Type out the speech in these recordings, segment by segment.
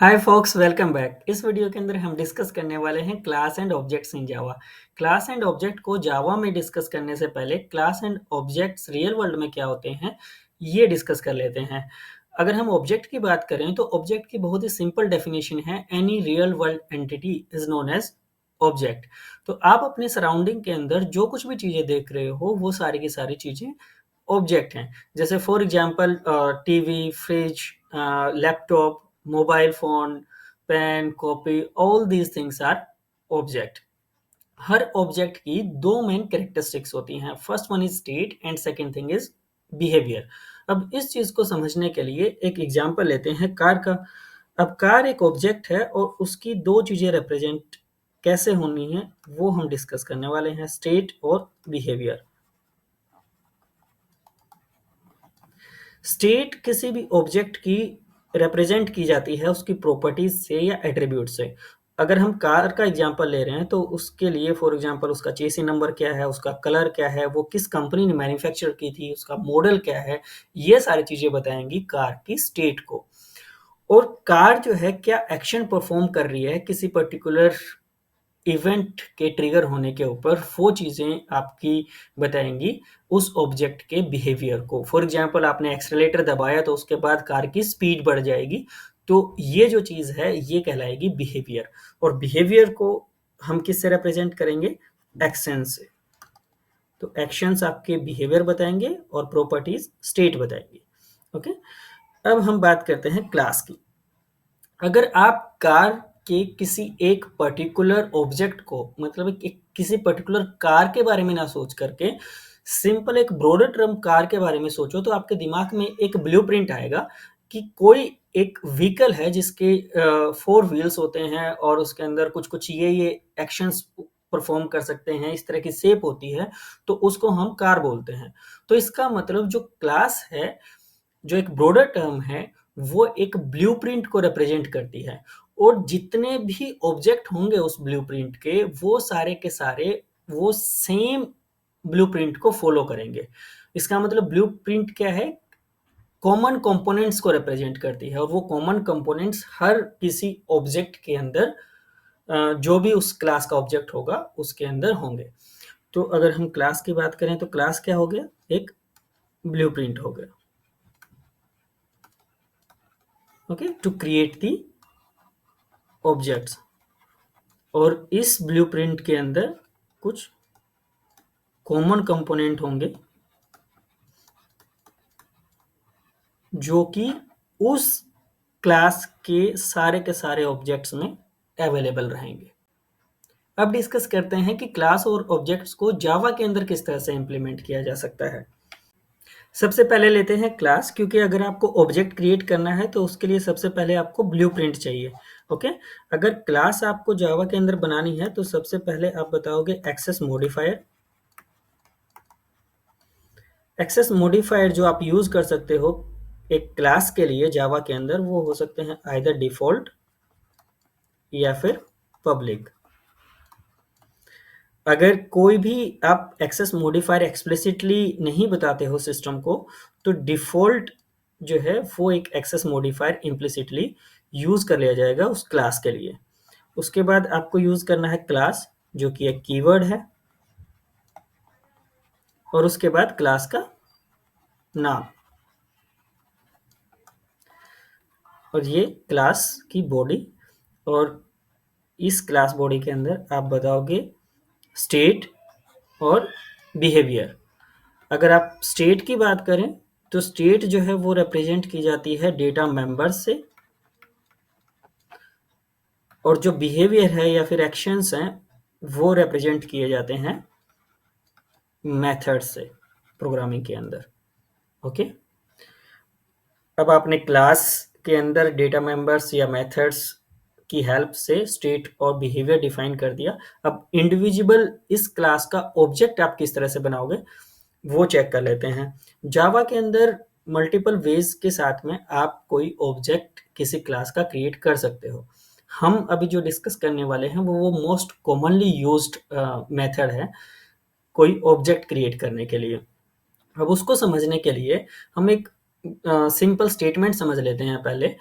हाय fox, welcome back. इस video के अंदर हम डिस्कस करने वाले हैं class and objects in Java. Class and object को जावा में डिस्कस करने से पहले class and objects real world में क्या होते हैं ये डिस्कस कर लेते हैं। अगर हम ऑब्जेक्ट की बात करें तो ऑब्जेक्ट की बहुत ही सिंपल डेफिनेशन है, any real world entity is known as object. तो आप अपने सराउंडिंग के अंदर जो कुछ भी चीजें देख रहे हो वो सारी की सारी चीजें ऑब्जेक्ट हैं। जैसे for example TV, fridge, laptop, mobile phone, pen, copy, all these things are object. हर ऑब्जेक्ट की दो मेन कैरेक्टरिस्टिक्स होती हैं। First one is state and second thing is behaviour. अब इस चीज को समझने के लिए एक एग्जांपल लेते हैं कार का। अब कार एक ऑब्जेक्ट है और उसकी दो चीजें रिप्रेजेंट कैसे होनी है वो हम डिस्कस करने वाले हैं, स्टेट और बिहेवियर। स्टेट किसी भी ऑब्जेक्ट की रिप्रेजेंट की जाती है उसकी प्रॉपर्टीज से या एट्रीब्यूट से। अगर हम कार का एग्जांपल ले रहे हैं तो उसके लिए फॉर एग्जांपल उसका चेसी नंबर क्या है, उसका कलर क्या है, वो किस कंपनी ने मैन्युफैक्चर की थी, उसका मॉडल क्या है, ये सारी चीजें बताएंगी कार की स्टेट को। और कार जो है क्या एक्शन परफॉर्म कर रही है किसी पर्टिकुलर इवेंट के ट्रिगर होने के ऊपर, वो चीजें आपकी बताएंगी उस ऑब्जेक्ट के बिहेवियर को। फॉर एग्जांपल आपने एक्सेलरेटर दबाया तो उसके बाद कार की स्पीड बढ़ जाएगी, तो ये जो चीज है ये कहलाएगी बिहेवियर। और बिहेवियर को हम किससे रिप्रेजेंट करेंगे? एक्शन से। तो एक्शंस आपके बिहेवियर बताएंगे और प्रॉपर्टीज स्टेट बताएंगी। ओके, अब हम बात करते हैं क्लास की। अगर आप कार के किसी एक पर्टिकुलर ऑब्जेक्ट को, मतलब किसी पर्टिकुलर कार के बारे में ना सोच करके सिंपल एक ब्रॉडर टर्म कार के बारे में सोचो, तो आपके दिमाग में एक ब्लूप्रिंट आएगा कि कोई एक व्हीकल है जिसके 4 व्हील्स होते हैं और उसके अंदर कुछ कुछ ये एक्शंस परफॉर्म कर सकते हैं, इस तरह की शेप होती है, तो उसको हम कार बोलते हैं। तो इसका मतलब जो क्लास है, जो एक ब्रॉडर टर्म है, वो एक ब्लूप्रिंट को रिप्रेजेंट करती है। और जितने भी ऑब्जेक्ट होंगे उस ब्लूप्रिंट के, वो सारे के सारे वो सेम ब्लूप्रिंट को फॉलो करेंगे। इसका मतलब ब्लूप्रिंट क्या है? कॉमन कंपोनेंट्स को रिप्रेजेंट करती है, और वो कॉमन कंपोनेंट्स हर किसी ऑब्जेक्ट के अंदर जो भी उस क्लास का ऑब्जेक्ट होगा उसके अंदर होंगे। तो अगर हम क्लास की बात करें तो क्लास क्या हो गया? एक ब्लूप्रिंट हो गया। Okay, to create the objects. और इस ब्लूप्रिंट के अंदर कुछ कॉमन कंपोनेंट होंगे जो कि उस क्लास के सारे ऑब्जेक्ट्स में अवेलेबल रहेंगे। अब डिस्कस करते हैं कि क्लास और ऑब्जेक्ट्स को जावा के अंदर किस तरह से इंप्लीमेंट किया जा सकता है। सबसे पहले लेते हैं क्लास, क्योंकि अगर आपको ऑब्जेक्ट क्रिएट करना है तो उसके लिए सबसे पहले आपको ब्लूप्रिंट चाहिए। ओके, अगर क्लास आपको जावा के अंदर बनानी है तो सबसे पहले आप बताओगे एक्सेस मॉडिफायर। एक्सेस मॉडिफायर जो आप यूज कर सकते हो एक क्लास के लिए जावा के अंदर, वो हो सकते हैं आइदर डिफॉल्ट या फिर पब्लिक। अगर कोई भी आप एक्सेस मॉडिफायर एक्सप्लिसिटली नहीं बताते हो सिस्टम को, तो डिफॉल्ट जो है वो एक एक्सेस मॉडिफायर इम्प्लिसिटली यूज कर लिया जाएगा उस क्लास के लिए। उसके बाद आपको यूज करना है क्लास, जो कि एक कीवर्ड है, और उसके बाद क्लास का नाम, और ये क्लास की बॉडी। और इस क्लास बॉडी के अंदर आप बताओगे स्टेट और बिहेवियर। अगर आप स्टेट की बात करें तो स्टेट जो है वो रिप्रेजेंट की जाती है डेटा मेंबर्स से, और जो बिहेवियर है या फिर एक्शंस हैं वो रिप्रेजेंट किए जाते हैं मेथड से प्रोग्रामिंग के अंदर। ओके, अब आपने क्लास के अंदर डेटा मेंबर्स या मेथड्स की हेल्प से स्टेट और बिहेवियर डिफाइन कर दिया। अब इंडिविजुअल इस क्लास का ऑब्जेक्ट आप किस तरह से बनाओगे वो चेक कर लेते हैं। जावा के अंदर मल्टीपल वेज के साथ में आप कोई ऑब्जेक्ट किसी क्लास का क्रिएट कर सकते हो। हम अभी जो डिस्कस करने वाले हैं वो मोस्ट कॉमनली यूज्ड मेथड है कोई ऑब्जेक्ट क्रिएट करने के लिए। अब उसको समझने के लिए हम एक सिंपल स्टेटमेंट समझ लेते हैं पहले,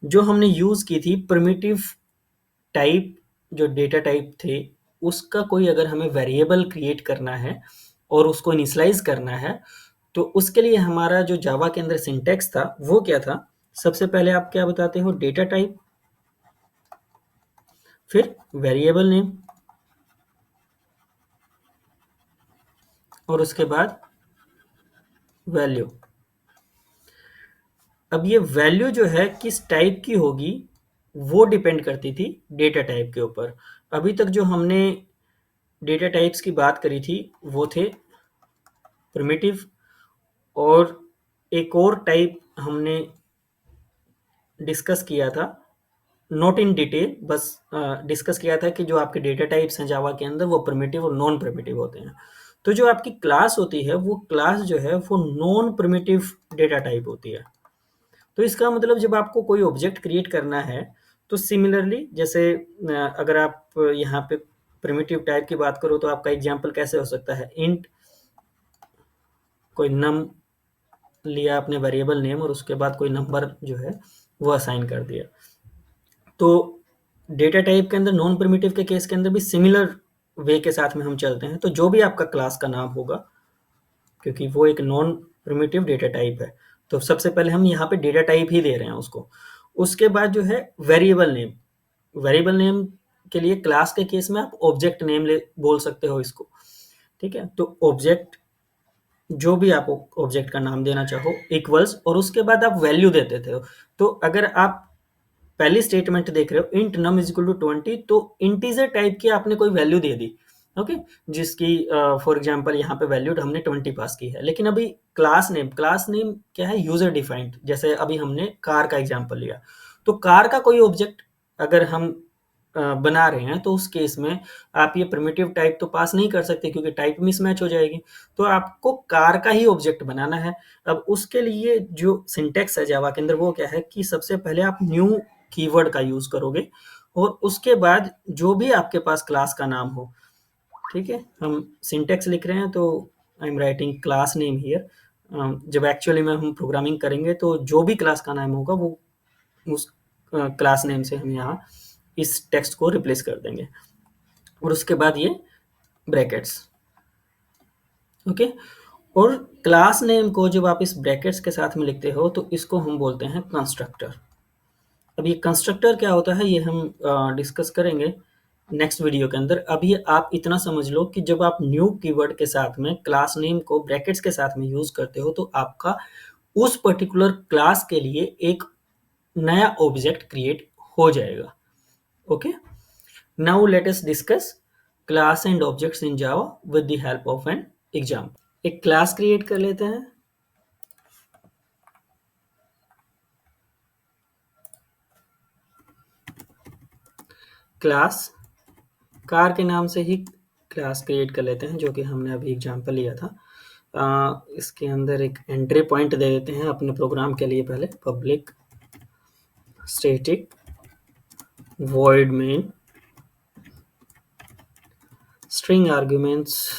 जो हमने यूज़ की थी प्रिमिटिव टाइप, जो डेटा टाइप थे, उसका कोई अगर हमें वेरिएबल क्रिएट करना है और उसको इनिशियलाइज़ करना है, तो उसके लिए हमारा जो जावा के अंदर सिंटैक्स था, वो क्या था? सबसे पहले आप क्या बताते हो? डेटा टाइप, फिर वेरिएबल नेम और उसके बाद वैल्यू। अब ये वैल्यू जो है किस टाइप की होगी, वो डिपेंड करती थी डेटा टाइप के ऊपर। अभी तक जो हमने डेटा टाइप्स की बात करी थी, वो थे प्रिमिटिव, और एक और टाइप हमने डिस्कस किया था, नॉट इन डिटेल, बस डिस्कस किया था कि जो आपके डेटा टाइप्स हैं जावा के अंदर, वो प्रिमिटिव और नॉन प्रिमिटिव होते हैं। तो जो आपकी क्लास होती है, वो क्लास जो है वो नॉन प्रिमिटिव डेटा टाइप होती है। तो इसका मतलब जब आपको कोई ऑब्जेक्ट क्रिएट करना है, तो सिमिलरली जैसे अगर आप यहाँ पे प्रिमिटिव टाइप की बात करो, तो आपका एग्जांपल कैसे हो सकता है? इंट कोई नम लिया आपने वेरिएबल नेम, और उसके बाद कोई नंबर जो है वो असाइन कर दिया। तो डेटा टाइप के अंदर नॉन प्रिमिटिव के केस के अंदर भी सिमिलर वे के साथ में हम चलते हैं। तो जो भी आपका क्लास का नाम होगा, क्योंकि वो एक नॉन प्रिमिटिव डेटा टाइप है, तो सबसे पहले हम यहाँ पे डेटा टाइप ही दे रहे हैं उसको। उसके बाद जो है वेरिएबल नेम, वेरिएबल नेम के लिए क्लास के केस में आप ऑब्जेक्ट नेम बोल सकते हो इसको, ठीक है? तो ऑब्जेक्ट, जो भी आप ऑब्जेक्ट का नाम देना चाहो, इक्वल्स, और उसके बाद आप वैल्यू देते थे। तो अगर आप पहली स्टेटमेंट देख रहे हो, int num is equal to 20, तो इंटीजर टाइप की आपने कोई वैल्यू दे दी, ओके, जिसकी फॉर एग्जांपल यहाँ पे वैल्यू हमने 20 पास की है। लेकिन अभी क्लास नेम क्या है? User defined. जैसे अभी हमने कार का एग्जांपल लिया, तो कार का कोई ऑब्जेक्ट अगर हम बना रहे हैं, तो उस केस में आप ये प्रिमिटिव टाइप तो पास नहीं कर सकते, क्योंकि टाइप मिसमैच हो जाएगी। तो आपको कार का ही ऑब्जेक्ट बनाना है। अब उसके लिए जो सिंटेक्स है जावा के अंदर, वो क्या है कि सबसे पहले आप न्यू कीवर्ड का यूज करोगे, और उसके बाद जो भी आपके पास क्लास का नाम हो, ठीक है? हम सिंटेक्स लिख रहे हैं, तो I am writing class name here. जब एक्चुअली में हम प्रोग्रामिंग करेंगे, तो जो भी क्लास का नाम होगा, वो उस क्लास नेम से हम यहाँ इस टेक्स्ट को रिप्लेस कर देंगे, और उसके बाद ये ब्रैकेट्स, ओके। और क्लास नेम को जब आप इस ब्रैकेट्स के साथ में लिखते हो, तो इसको हम बोलते हैं कंस्ट्रक्टर। अब ये कंस्ट्रक्टर क्या होता है, ये हम डिस्कस करेंगे नेक्स्ट वीडियो के अंदर। अभी आप इतना समझ लो कि जब आप न्यू कीवर्ड के साथ में क्लास नेम को ब्रैकेट्स के साथ में यूज करते हो, तो आपका उस पर्टिकुलर क्लास के लिए एक नया ऑब्जेक्ट क्रिएट हो जाएगा, okay. Now let us discuss class and objects in Java with the help of an example. एक क्लास क्रिएट कर लेते हैं। क्लास कार के नाम से ही क्लास क्रिएट कर लेते हैं, जो कि हमने अभी एग्जांपल लिया था। इसके अंदर एक एंट्री पॉइंट दे देते हैं अपने प्रोग्राम के लिए। पहले public static void main string arguments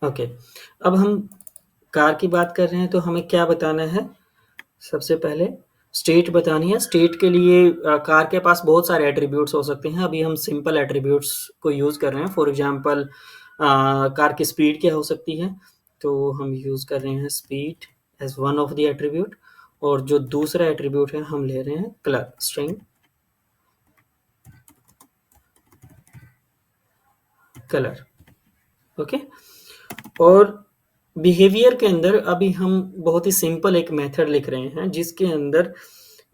okay. अब हम कार की बात कर रहे हैं, तो हमें क्या बताना है? सबसे पहले स्टेट बतानी है। स्टेट के लिए कार के पास बहुत सारे एट्रीब्यूट्स हो सकते हैं। अभी हम सिंपल एट्रीब्यूट्स को यूज़ कर रहे हैं। फॉर एग्जांपल कार की स्पीड क्या हो सकती है, तो हम यूज़ कर रहे हैं speed as one of the attribute, और जो दूसरा एट्रीब्यूट है हम ले रहे हैं कलर, स्ट्रिंग कलर, ओके। और बिहेवियर के अंदर अभी हम बहुत ही सिंपल एक मेथड लिख रहे हैं, जिसके अंदर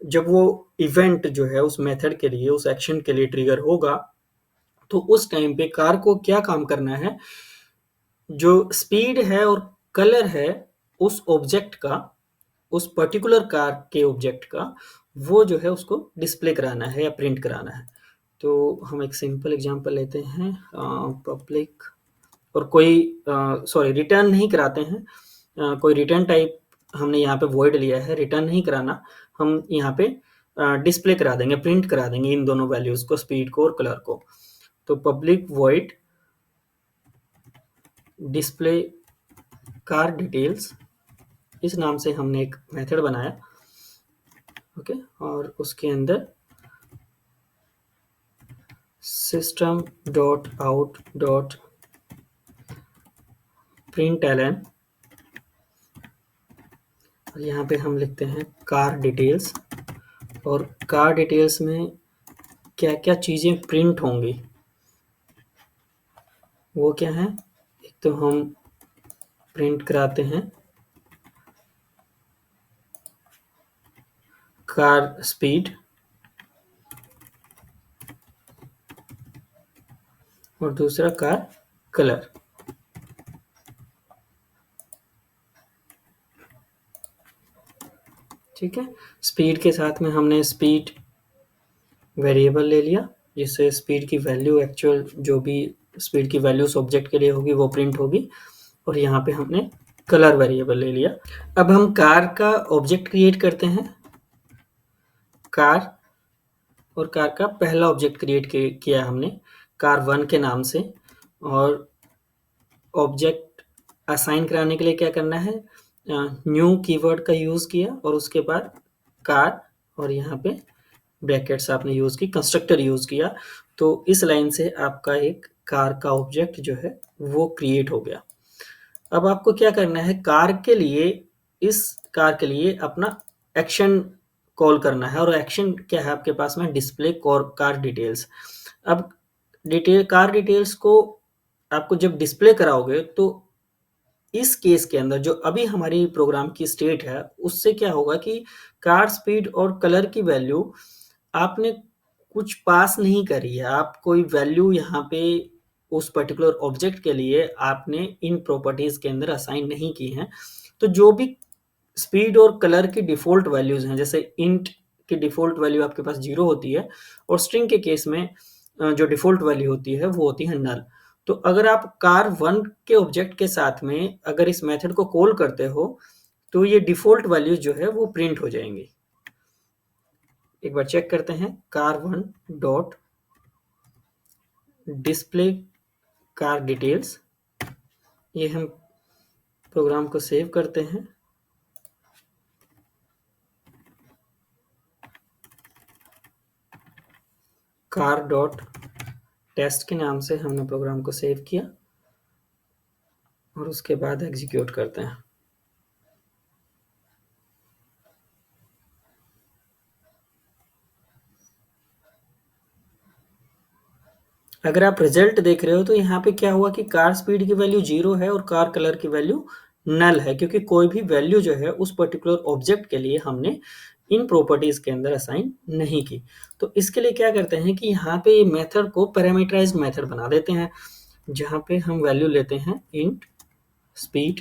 जब वो इवेंट जो है उस मेथड के लिए, उस एक्शन के लिए ट्रिगर होगा, तो उस टाइम पे कार को क्या काम करना है? जो स्पीड है और कलर है उस ऑब्जेक्ट का, उस पर्टिकुलर कार के ऑब्जेक्ट का, वो जो है उसको डिस्प्ले कराना है या प्रिंट कराना है। तो हम एक सिंपल एग्जांपल लेते हैं, पब्लिक, और कोई सॉरी रिटर्न नहीं कराते हैं, कोई रिटर्न टाइप हमने यहाँ पे वॉइड लिया है, रिटर्न नहीं कराना, हम यहाँ पे डिस्प्ले करा देंगे, प्रिंट करा देंगे इन दोनों वैल्यूज को, स्पीड को और कलर को। तो public void display car details, इस नाम से हमने एक मेथड बनाया। ओके, और उसके अंदर system dot out dot println, और यहाँ पे हम लिखते हैं कार डिटेल्स। और कार डिटेल्स में क्या क्या चीज़ें प्रिंट होंगी वो क्या है, एक तो हम प्रिंट कराते हैं कार स्पीड, और दूसरा कार कलर। ठीक है, स्पीड के साथ में हमने स्पीड वेरिएबल ले लिया, जिससे स्पीड की वैल्यू, एक्चुअल जो भी स्पीड की वैल्यू उस ऑब्जेक्ट के लिए होगी वो प्रिंट होगी। और यहाँ पे हमने कलर वेरिएबल ले लिया। अब हम कार का ऑब्जेक्ट क्रिएट करते हैं, कार, और कार का पहला ऑब्जेक्ट क्रिएट किया हमने car1 के नाम से। और ऑब्जेक्ट असाइन कराने के लिए क्या करना है, न्यू कीवर्ड का यूज़ किया, और उसके बाद कार, और यहाँ पे ब्रैकेट्स आपने यूज़ की, कंस्ट्रक्टर यूज़ किया। तो इस लाइन से आपका एक कार का ऑब्जेक्ट जो है वो क्रिएट हो गया। अब आपको क्या करना है, कार के लिए, इस कार के लिए अपना एक्शन कॉल करना है। और एक्शन क्या है आपके पास में, डिस्प्ले कार डिटेल्स। अब कार डिटेल्स को आपको जब डिस्प्ले कराओगे तो इस केस के अंदर जो अभी हमारी प्रोग्राम की स्टेट है उससे क्या होगा कि कार स्पीड और कलर की वैल्यू आपने कुछ पास नहीं करी है, आप कोई वैल्यू यहाँ पे उस पर्टिकुलर ऑब्जेक्ट के लिए आपने इन प्रॉपर्टीज के अंदर असाइन नहीं की हैं। तो जो भी स्पीड और कलर की डिफ़ॉल्ट वैल्यूज़ हैं, जैसे इंट की डिफ़ॉल्ट वैल्यू आपके पास 0 होती है, और स्ट्रिंग के केस में जो डिफ़ॉल्ट वैल्यू होती है वो होती है नल। तो अगर आप car1 के ऑब्जेक्ट के साथ में अगर इस मेथड को कॉल करते हो तो ये डिफ़ॉल्ट वैल्यूज़ जो है वो प्रिंट हो जाएंगी। एक बार चेक करते हैं, car1 dot display car details, ये हम प्रोग्राम को सेव करते हैं। कार डॉट टेस्ट के नाम से हमने प्रोग्राम को सेव किया, और उसके बाद एग्जीक्यूट करते हैं। अगर आप रिजल्ट देख रहे हो तो यहाँ पे क्या हुआ कि कार स्पीड की वैल्यू 0 है और कार कलर की वैल्यू नल है, क्योंकि कोई भी वैल्यू जो है उस पर्टिकुलर ऑब्जेक्ट के लिए हमने इन प्रॉपर्टीज के अंदर असाइन नहीं की। तो इसके लिए क्या करते हैं कि यहाँ पे मेथड को पैरामीटराइज्ड मेथड बना देते हैं, जहाँ पे हम वैल्यू लेते हैं इंट स्पीड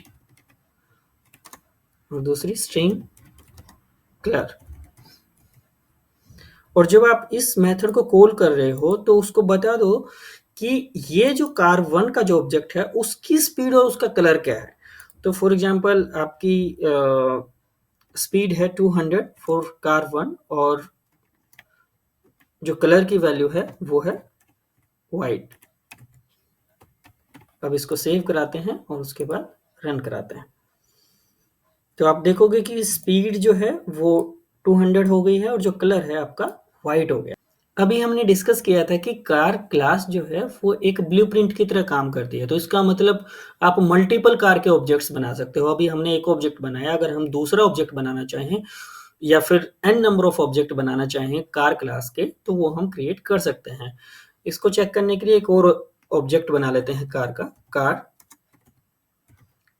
और दूसरी स्ट्रिंग कलर। और जब आप इस मेथड को कॉल कर रहे हो तो उसको बता दो कि ये जो car1 का जो ऑब्जेक्ट है उसकी स्पीड और उसका कलर क्या है। तो फॉर एग्जांपल आपकी स्पीड है 200 फॉर car1, और जो कलर की वैल्यू है वो है वाइट। अब इसको सेव कराते हैं और उसके बाद रन कराते हैं, तो आप देखोगे कि स्पीड जो है वो 200 हो गई है और जो कलर है आपका वाइट हो गया। अभी हमने डिस्कस किया था कि कार क्लास जो है वो एक ब्लूप्रिंट की तरह काम करती है। तो इसका मतलब आप मल्टीपल कार के ऑब्जेक्ट्स बना सकते हो। अभी हमने एक ऑब्जेक्ट बनाया, अगर हम दूसरा ऑब्जेक्ट बनाना चाहें या फिर n नंबर ऑफ ऑब्जेक्ट बनाना चाहें कार क्लास के, तो वो हम क्रिएट कर सकते हैं। इसको चेक करने के लिए एक और ऑब्जेक्ट बना लेते हैं कार का,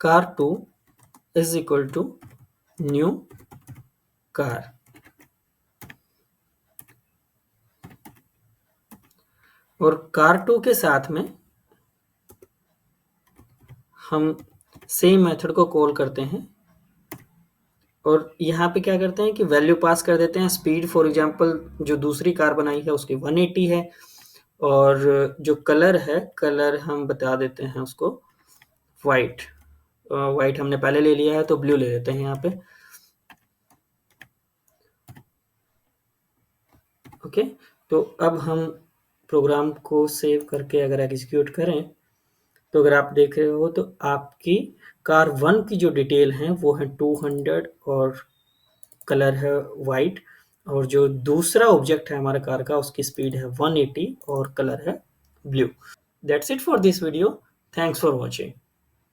car2 is equal to new car. और car2 के साथ में हम सेम मेथड को कॉल करते हैं, और यहाँ पे क्या करते हैं कि वैल्यू पास कर देते हैं। स्पीड फॉर एग्जांपल जो दूसरी कार बनाई है उसकी 180 है, और जो कलर है, कलर हम बता देते हैं उसको वाइट। वाइट हमने पहले ले लिया है तो ब्लू ले लेते हैं यहाँ पे। ओके, तो अब हम प्रोग्राम को सेव करके अगर एग्जीक्यूट करें तो अगर आप देख रहे हो तो आपकी कार 1 की जो डिटेल है वो है 200 और कलर है वाइट, और जो दूसरा ऑब्जेक्ट है हमारे कार का उसकी स्पीड है 180 और कलर है blue. That's it for this video. Thanks for watching.